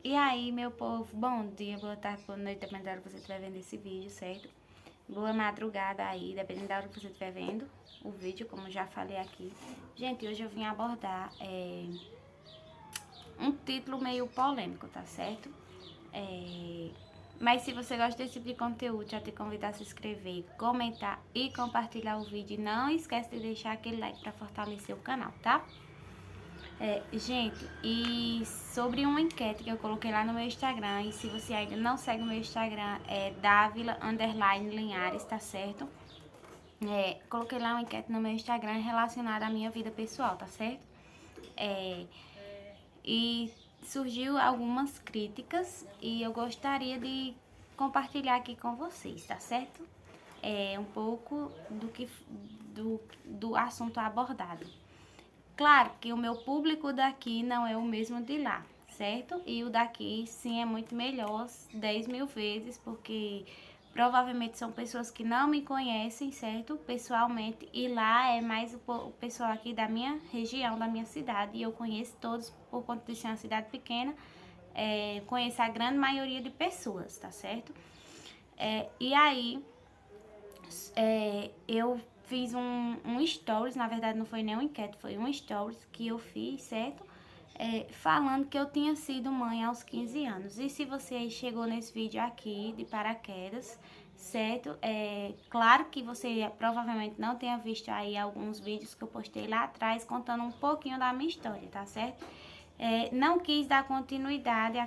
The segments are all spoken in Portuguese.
E aí, meu povo, bom dia, boa tarde, boa noite, dependendo da hora que você estiver vendo esse vídeo, certo? Boa madrugada aí, dependendo da hora que você estiver vendo o vídeo, como já falei aqui. Gente, hoje eu vim abordar um título meio polêmico, tá certo? Mas se você gosta desse tipo de conteúdo, já te convido a se inscrever, comentar e compartilhar o vídeo. E não esquece de deixar aquele like para fortalecer o canal, tá? Gente, e sobre uma enquete que eu coloquei lá no meu Instagram, e se você ainda não segue o meu Instagram, é Davila_Linhares, tá certo? Coloquei lá uma enquete no meu Instagram relacionada à minha vida pessoal, tá certo? E surgiu algumas críticas e eu gostaria de compartilhar aqui com vocês, tá certo? Um pouco do assunto abordado. Claro que o meu público daqui não é o mesmo de lá, certo? E o daqui sim é muito melhor, 10 mil vezes, porque provavelmente são pessoas que não me conhecem, certo? Pessoalmente, e lá é mais o pessoal aqui da minha região, da minha cidade, e eu conheço todos por conta de ser uma cidade pequena, conheço a grande maioria de pessoas, tá certo? E aí, eu fiz um stories, na verdade não foi nem um enquete, foi um stories que eu fiz, certo? Falando que eu tinha sido mãe aos 15 anos. E se você chegou nesse vídeo aqui de paraquedas, certo? Claro que você provavelmente não tenha visto aí alguns vídeos que eu postei lá atrás contando um pouquinho da minha história, tá certo? Não quis dar continuidade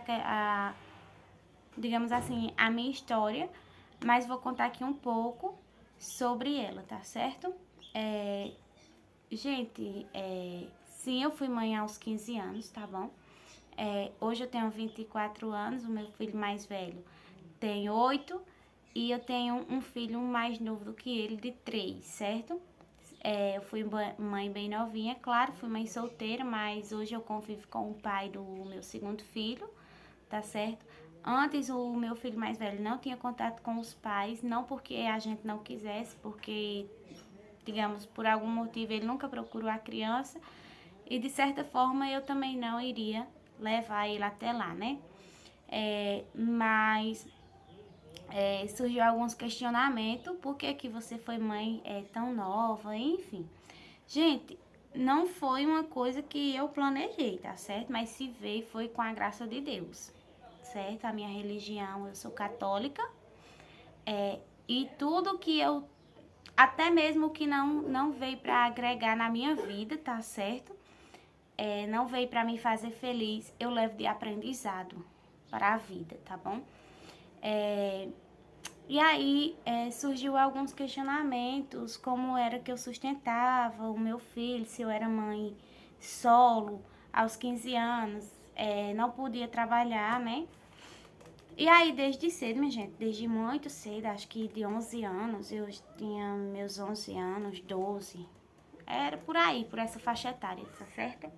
digamos assim, a minha história, mas vou contar aqui um pouco sobre ela, tá certo? Gente, sim, eu fui mãe aos 15 anos, tá bom? Hoje eu tenho 24 anos, o meu filho mais velho tem 8 e eu tenho um filho mais novo do que ele, de 3, certo? Eu fui mãe bem novinha, claro, fui mãe solteira, mas hoje eu convivo com o pai do meu segundo filho, tá certo? Antes o meu filho mais velho não tinha contato com os pais, não porque a gente não quisesse, porque, digamos, por algum motivo ele nunca procurou a criança e de certa forma eu também não iria levar ele até lá, né? Mas surgiu alguns questionamentos, por que que você foi mãe tão nova, enfim. Gente, não foi uma coisa que eu planejei, tá certo? Mas se veio foi com a graça de Deus, certo? A minha religião, eu sou católica, e tudo que eu, até mesmo que não veio para agregar na minha vida, tá certo? Não veio para me fazer feliz, eu levo de aprendizado para a vida, tá bom? E aí surgiu alguns questionamentos, como era que eu sustentava o meu filho, se eu era mãe solo aos 15 anos, não podia trabalhar, né? E aí, desde cedo, minha gente, desde muito cedo, acho que de 11 anos, eu tinha meus 11 anos, 12, era por aí, por essa faixa etária, tá certo?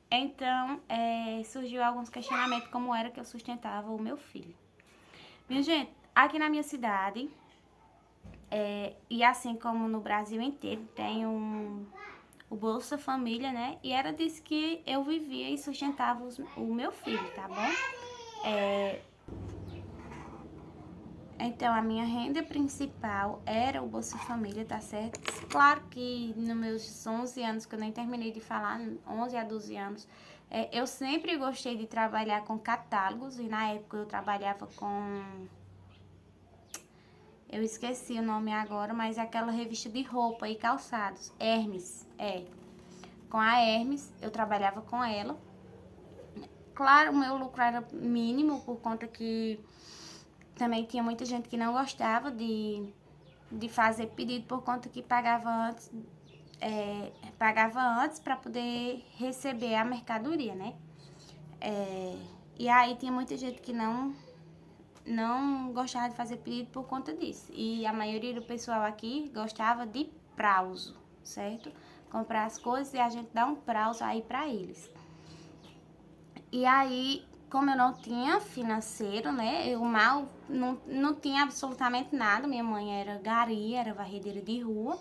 Então, surgiu alguns questionamentos, como era que eu sustentava o meu filho. Minha gente, aqui na minha cidade, e assim como no Brasil inteiro, tem o Bolsa Família, né? E era disso que eu vivia e sustentava o meu filho, tá bom? Então, a minha renda principal era o Bolsa Família, tá certo? Claro que nos meus 11 anos, que eu nem terminei de falar, 11 a 12 anos, eu sempre gostei de trabalhar com catálogos, e na época eu trabalhava com... Eu esqueci o nome agora, mas é aquela revista de roupa e calçados, Hermes, Com a Hermes, eu trabalhava com ela. Claro, o meu lucro era mínimo, por conta que também tinha muita gente que não gostava de fazer pedido, por conta que pagava antes para poder receber a mercadoria, né? E aí tinha muita gente que não gostava de fazer pedido por conta disso. E a maioria do pessoal aqui gostava de prazo, certo? Comprar as coisas e a gente dá um prazo aí para eles. E aí, como eu não tinha financeiro, né? Eu mal não tinha absolutamente nada. Minha mãe era gari, era varredeira de rua.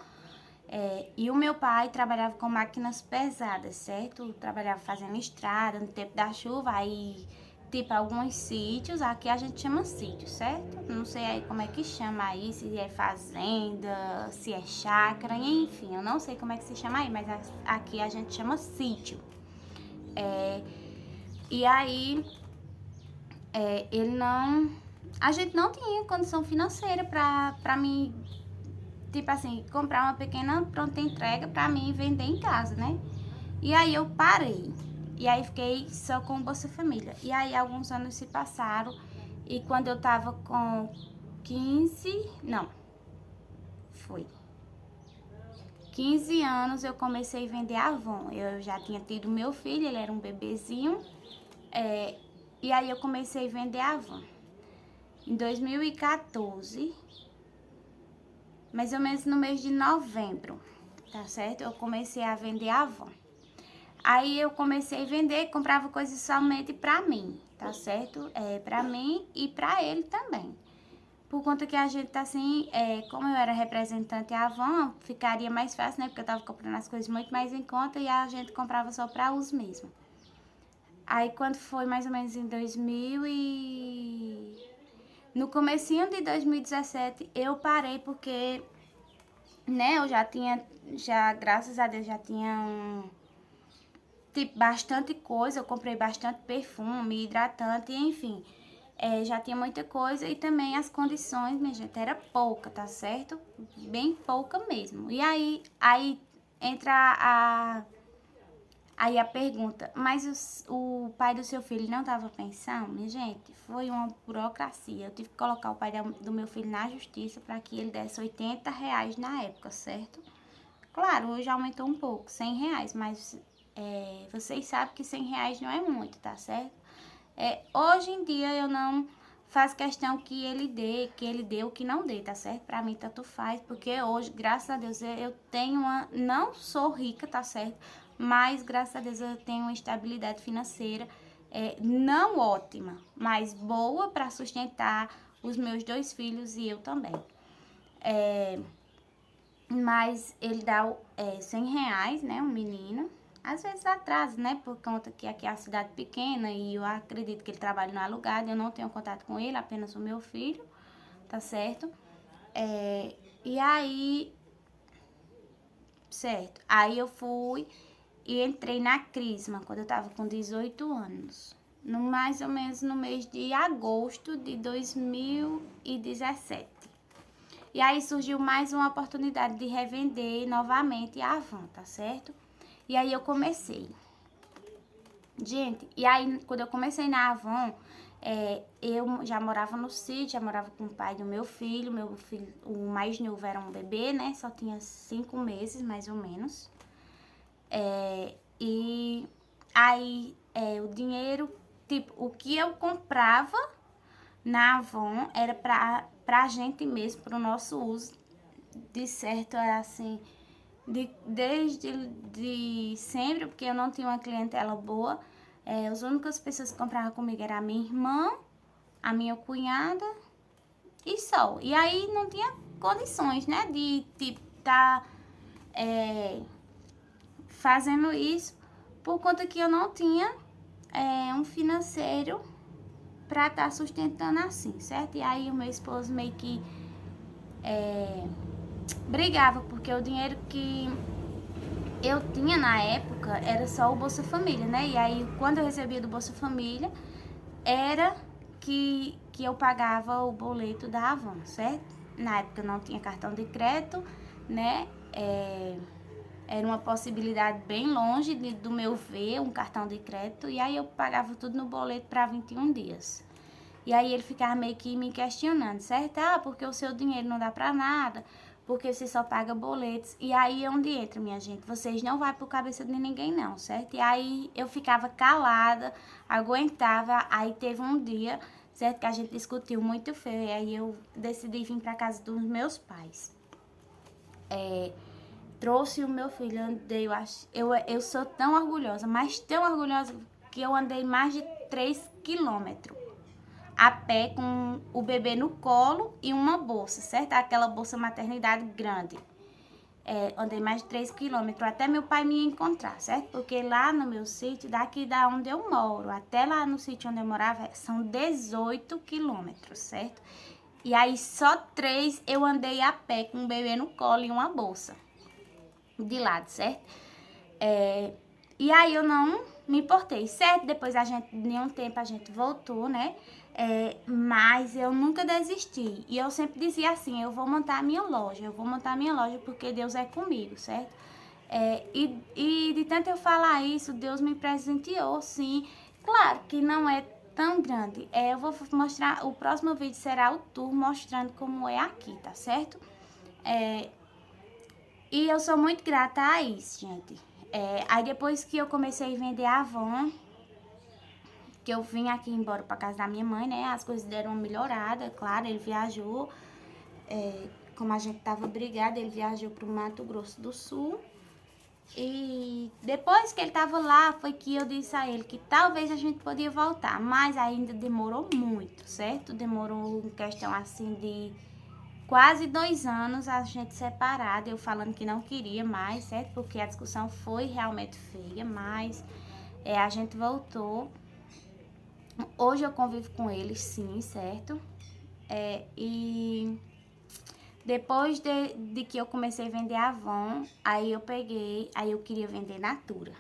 E o meu pai trabalhava com máquinas pesadas, certo? Trabalhava fazendo estrada no tempo da chuva, aí, tipo, alguns sítios, aqui a gente chama sítio, certo? Não sei aí como é que chama aí, se é fazenda, se é chácara, enfim, eu não sei como é que se chama aí, mas aqui a gente chama sítio. E aí, ele não... A gente não tinha condição financeira pra mim, tipo assim, comprar uma pequena pronta entrega pra mim vender em casa, né? E aí eu parei. E aí fiquei só com o Bolsa Família. E aí alguns anos se passaram. E quando eu tava com 15... Não. Foi. 15 anos eu comecei a vender Avon. Eu já tinha tido meu filho, ele era um bebezinho. E aí eu comecei a vender Avon. Em 2014, mais ou menos no mês de novembro, tá certo? Eu comecei a vender Avon. Aí eu comecei a vender, comprava coisas somente pra mim, tá certo? Pra mim e pra ele também. Por conta que a gente tá assim, como eu era representante Avon, ficaria mais fácil, né? Porque eu tava comprando as coisas muito mais em conta e a gente comprava só pra uso mesmo. Aí quando foi mais ou menos em 2000 e... No comecinho de 2017 eu parei porque, né, eu já graças a Deus já tinha tipo, bastante coisa, eu comprei bastante perfume, hidratante, enfim. Já tinha muita coisa e também as condições, minha gente, era pouca, tá certo? Bem pouca mesmo. E aí entra aí a pergunta, mas o pai do seu filho não tava pensando? Minha gente, foi uma burocracia. Eu tive que colocar o pai do meu filho na justiça para que ele desse R$ 80 na época, certo? Claro, hoje aumentou um pouco, R$ 100, mas vocês sabem que R$ 100 não é muito, tá certo? Hoje em dia eu não faço questão que ele dê ou que não dê, tá certo? Pra mim tanto faz, porque hoje, graças a Deus, eu tenho não sou rica, tá certo? Mas graças a Deus eu tenho uma estabilidade financeira, não ótima, mas boa para sustentar os meus 2 filhos e eu também. Mas ele dá R$ 100, né, um menino. Às vezes atrasa, né, por conta que aqui é a cidade pequena e eu acredito que ele trabalha no alugado. Eu não tenho contato com ele, apenas o meu filho, tá certo? E aí, certo, aí eu fui e entrei na Crisma quando eu tava com 18 anos. Mais ou menos no mês de agosto de 2017. E aí surgiu mais uma oportunidade de revender novamente a Avon, tá certo? E aí eu comecei. Gente, e aí quando eu comecei na Avon, eu já morava no sítio, já morava com o pai do meu filho. Meu filho, o mais novo era um bebê, né? Só tinha 5 meses, mais ou menos. E aí o dinheiro, tipo, o que eu comprava na Avon era pra gente mesmo, pro nosso uso. De certo, assim, desde sempre, porque eu não tinha uma clientela boa. As únicas pessoas que compravam comigo era a minha irmã, a minha cunhada e só. E aí não tinha condições, né, de, tipo, tá fazendo isso por conta que eu não tinha um financeiro pra estar sustentando assim, certo? E aí o meu esposo meio que brigava, porque o dinheiro que eu tinha na época era só o Bolsa Família, né? E aí quando eu recebia do Bolsa Família, era que eu pagava o boleto da Avon, certo? Na época eu não tinha cartão de crédito, né? Era uma possibilidade bem longe do meu ver, um cartão de crédito. E aí eu pagava tudo no boleto para 21 dias. E aí ele ficava meio que me questionando, certo? Porque o seu dinheiro não dá pra nada, porque você só paga boletos. E aí é onde entra, minha gente. Vocês não vão por cabeça de ninguém, não, certo? E aí eu ficava calada, aguentava. Aí teve um dia, certo, que a gente discutiu muito feio. E aí eu decidi vir pra casa dos meus pais. Trouxe o meu filho, andei, eu sou tão orgulhosa, mas tão orgulhosa que eu andei mais de 3 quilômetros a pé com o bebê no colo e uma bolsa, certo? Aquela bolsa maternidade grande. andei mais de 3 quilômetros até meu pai me encontrar, certo? Porque lá no meu sítio, daqui da onde eu moro, até lá no sítio onde eu morava, são 18 quilômetros, certo? E aí só 3 eu andei a pé com um bebê no colo e uma bolsa de lado, certo? E aí eu não me importei, certo? Depois de um tempo a gente voltou, né? Mas eu nunca desisti. E eu sempre dizia assim, eu vou montar a minha loja, porque Deus é comigo, certo? E de tanto eu falar isso, Deus me presenteou, sim. Claro que não é tão grande. Eu vou mostrar, o próximo vídeo será o tour mostrando como é aqui, tá certo? E eu sou muito grata a isso, gente. Aí depois que eu comecei a vender a Avon, que eu vim aqui embora pra casa da minha mãe, né? As coisas deram uma melhorada, claro, ele viajou. Como a gente tava brigado, ele viajou pro Mato Grosso do Sul. E depois que ele tava lá, foi que eu disse a ele que talvez a gente podia voltar. Mas ainda demorou muito, certo? Demorou uma questão assim de quase 2 anos a gente separada, eu falando que não queria mais, certo? Porque a discussão foi realmente feia, mas a gente voltou. Hoje eu convivo com eles, sim, certo? E depois de que eu comecei a vender Avon, aí eu queria vender Natura.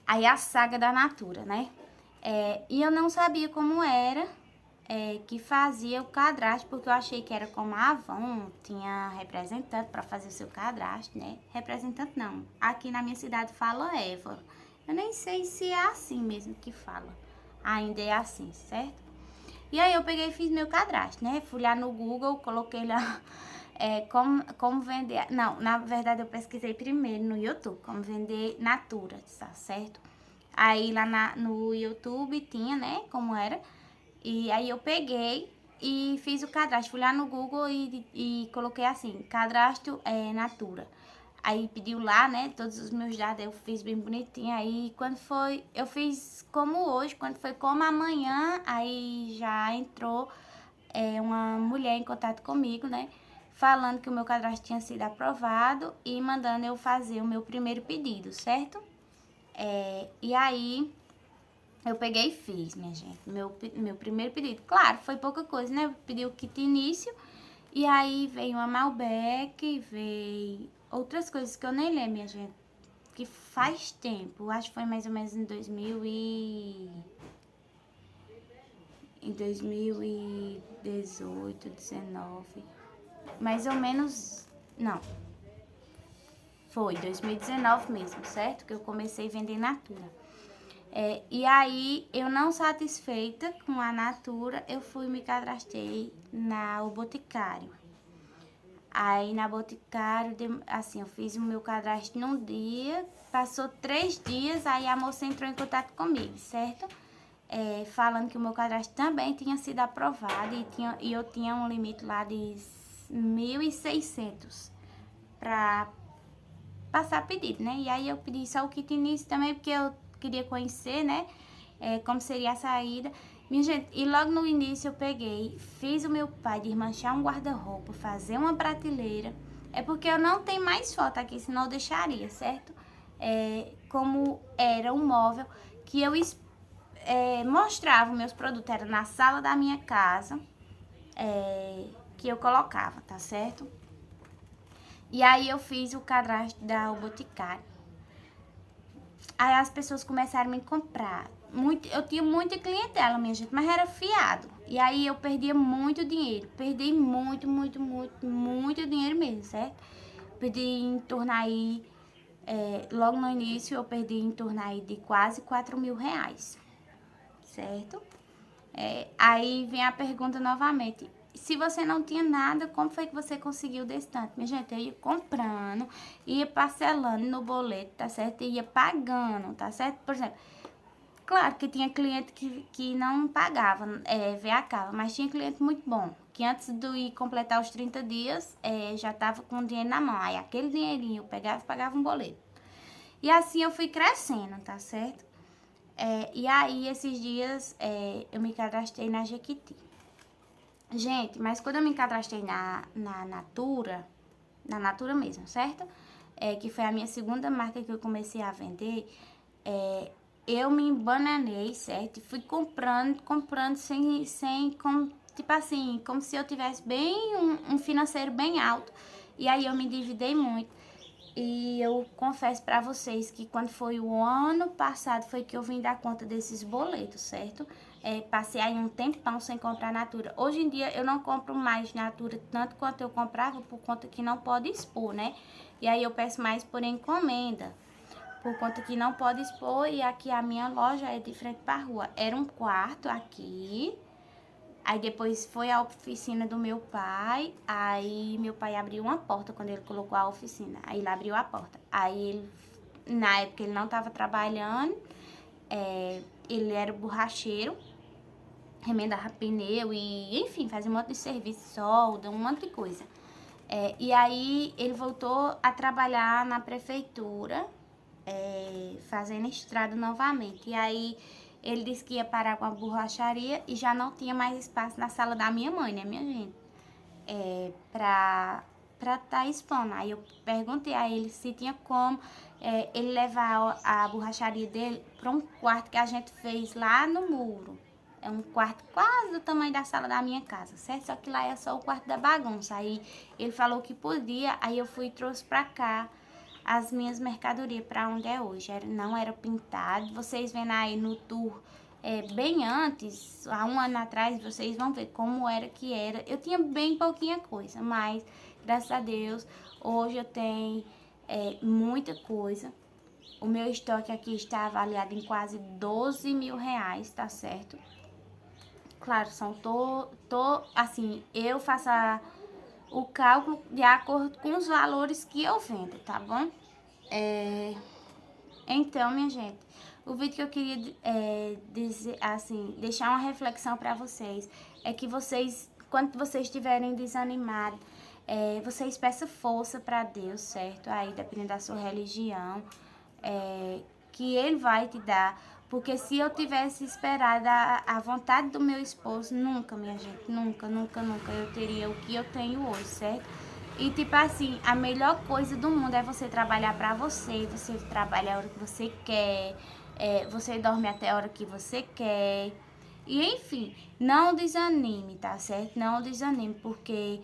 Aí a saga da Natura, né? E eu não sabia como era que fazia o cadastro, porque eu achei que era como a Avon, tinha representante para fazer o seu cadastro, né? Representante não. Aqui na minha cidade fala Eva. Eu nem sei se é assim mesmo que fala. Ainda é assim, certo? E aí eu peguei e fiz meu cadastro, né? Fui lá no Google, coloquei lá como vender. Não, na verdade eu pesquisei primeiro no YouTube, como vender Natura, tá certo? Aí lá no YouTube tinha, né, como era. E aí eu peguei e fiz o cadastro. Fui lá no Google e coloquei assim, cadastro Natura. Aí pediu lá, né, todos os meus dados, eu fiz bem bonitinho. Aí quando foi, eu fiz como hoje, quando foi como amanhã, aí já entrou uma mulher em contato comigo, né, falando que o meu cadastro tinha sido aprovado e mandando eu fazer o meu primeiro pedido, certo? E aí eu peguei e fiz, minha gente, meu primeiro pedido. Claro, foi pouca coisa, né? Eu pedi o kit início e aí veio uma Malbec, veio outras coisas que eu nem lembro, minha gente, que faz tempo. Acho que foi mais ou menos em 2018, 19. Mais ou menos, não. Foi 2019 mesmo, certo? Que eu comecei a vender Natura. E aí, eu não satisfeita com a Natura, eu fui me cadastrei o Boticário. Aí, na Boticário, assim, eu fiz o meu cadastro num dia, passou 3 dias, aí a moça entrou em contato comigo, certo? Falando que o meu cadastro também tinha sido aprovado e eu tinha um limite lá de 1.600 para passar pedido, né? E aí eu pedi só o kit início também, porque eu queria conhecer, né? Como seria a saída. Minha gente, e logo no início eu peguei, fiz o meu pai desmanchar um guarda-roupa, fazer uma prateleira. É porque eu não tenho mais foto aqui, senão eu deixaria, certo? Como era um móvel que eu mostrava meus produtos, era na sala da minha casa, que eu colocava, tá certo? E aí eu fiz o cadastro da Boticário. Aí as pessoas começaram a me comprar. Eu tinha muita clientela, minha gente, mas era fiado. E aí eu perdia muito dinheiro. Perdi muito, muito, muito, muito dinheiro mesmo, certo? Perdi em torno aí, logo no início eu perdi em torno aí de quase 4.000 reais, certo? Aí vem a pergunta novamente. Se você não tinha nada, como foi que você conseguiu desse tanto? Minha gente, eu ia comprando, ia parcelando no boleto, tá certo? E ia pagando, tá certo? Por exemplo, claro que tinha cliente que não pagava VA, mas tinha cliente muito bom, que antes de ir completar os 30 dias, já tava com o dinheiro na mão. Aí aquele dinheirinho eu pegava e pagava um boleto. E assim eu fui crescendo, tá certo? E aí, esses dias, eu me cadastrei na Jequiti. Gente, mas quando eu me cadastrei na Natura, na Natura mesmo, certo? Que foi a minha segunda marca que eu comecei a vender. Eu me embananei, certo? E fui comprando tipo assim, como se eu tivesse bem um financeiro bem alto. E aí eu me endividei muito. E eu confesso pra vocês que quando foi o ano passado foi que eu vim dar conta desses boletos, certo? Passei aí um tempão sem comprar Natura. Hoje em dia eu não compro mais Natura tanto quanto eu comprava, por conta que não pode expor, né? E aí eu peço mais por encomenda, por conta que não pode expor. E aqui a minha loja é de frente pra rua. Era um quarto aqui. Aí depois foi a oficina do meu pai. Aí meu pai abriu uma porta quando ele colocou a oficina. Aí ele abriu a porta. Aí ele, na época ele não estava trabalhando. Ele era borracheiro, remendava pneu e, enfim, fazia um monte de serviço, solda, um monte de coisa. E aí ele voltou a trabalhar na prefeitura, fazendo estrada novamente. E aí ele disse que ia parar com a borracharia e já não tinha mais espaço na sala da minha mãe, né, minha gente? Pra tá expondo. Aí eu perguntei a ele se tinha como ele levar a borracharia dele para um quarto que a gente fez lá no muro. É um quarto quase do tamanho da sala da minha casa, certo? Só que lá é só o quarto da bagunça. Aí ele falou que podia, aí eu fui e trouxe pra cá as minhas mercadorias para onde é hoje. Não era pintado. Vocês vendo aí no tour, bem antes, há um ano atrás, vocês vão ver como era que era. Eu tinha bem pouquinha coisa, mas graças a Deus, hoje eu tenho muita coisa. O meu estoque aqui está avaliado em quase 12 mil reais, tá certo? Claro, assim, eu faço o cálculo de acordo com os valores que eu vendo, tá bom? Então, minha gente, o vídeo que eu queria dizer, assim, deixar uma reflexão para vocês é que vocês, quando vocês estiverem desanimados, vocês peçam força para Deus, certo? Aí, dependendo da sua religião, que Ele vai te dar. Porque se eu tivesse esperado a vontade do meu esposo, nunca, minha gente, nunca, nunca, nunca eu teria o que eu tenho hoje, certo? E tipo assim, a melhor coisa do mundo é você trabalhar pra você trabalha a hora que você quer, você dorme até a hora que você quer. E enfim, não desanime, tá certo? Não desanime, porque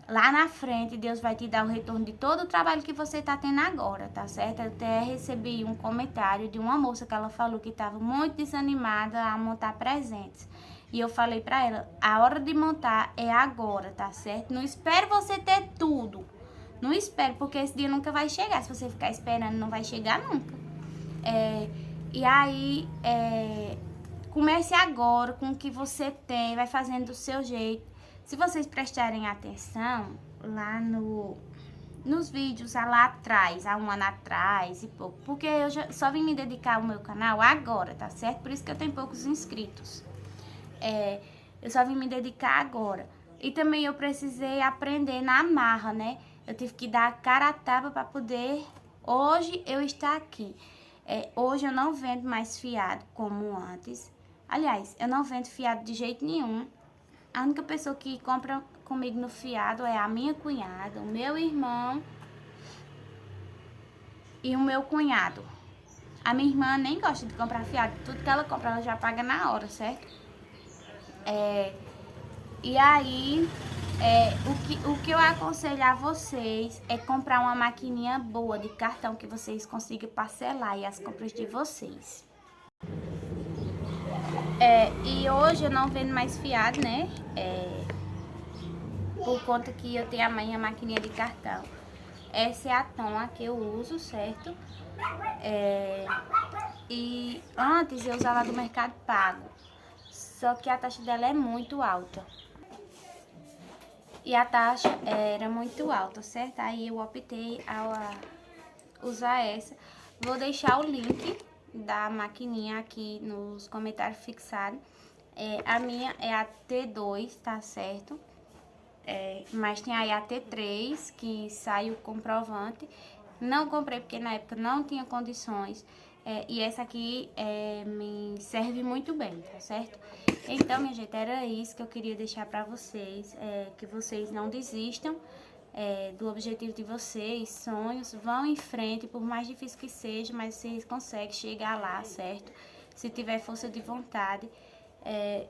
lá na frente Deus vai te dar o retorno de todo o trabalho que você tá tendo agora, tá certo? Eu até recebi um comentário de uma moça que ela falou que estava muito desanimada a montar presentes. E eu falei pra ela, a hora de montar é agora, tá certo? Não espere você ter tudo. Não espere, porque esse dia nunca vai chegar. Se você ficar esperando, não vai chegar nunca. E aí, comece agora com o que você tem, vai fazendo do seu jeito. Se vocês prestarem atenção, lá nos vídeos lá atrás, há um ano atrás e pouco, porque eu só vim me dedicar ao meu canal agora, tá certo? Por isso que eu tenho poucos inscritos. Eu só vim me dedicar agora. E também eu precisei aprender na marra, né? Eu tive que dar a cara a tapa para poder hoje eu estar aqui. Hoje eu não vendo mais fiado como antes. Aliás, eu não vendo fiado de jeito nenhum. A única pessoa que compra comigo no fiado é a minha cunhada, o meu irmão e o meu cunhado. A minha irmã nem gosta de comprar fiado. Tudo que ela compra, ela já paga na hora, certo? E aí, o que eu aconselho a vocês é comprar uma maquininha boa de cartão que vocês consigam parcelar e as compras de vocês. E hoje eu não vendo mais fiado, né? Por conta que eu tenho a minha maquininha de cartão. Essa é a Tom que eu uso, certo? E antes eu usava do Mercado Pago, só que a taxa dela é muito alta. E a taxa era muito alta, certo? Aí eu optei a usar essa. Vou deixar o link da maquininha aqui nos comentários fixados. A minha é a T2, tá certo? Mas tem aí a T3, que sai o comprovante. Não comprei porque na época não tinha condições. E essa aqui me serve muito bem, tá certo? Então, minha gente, era isso que eu queria deixar pra vocês. Que vocês não desistam. do objetivo de vocês, sonhos, vão em frente, por mais difícil que seja, mas vocês conseguem chegar lá, certo? Se tiver força de vontade.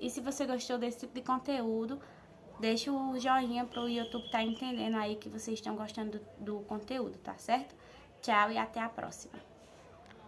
E se você gostou desse tipo de conteúdo, deixa o joinha pro YouTube estar entendendo aí que vocês estão gostando do conteúdo, tá certo? Tchau e até a próxima.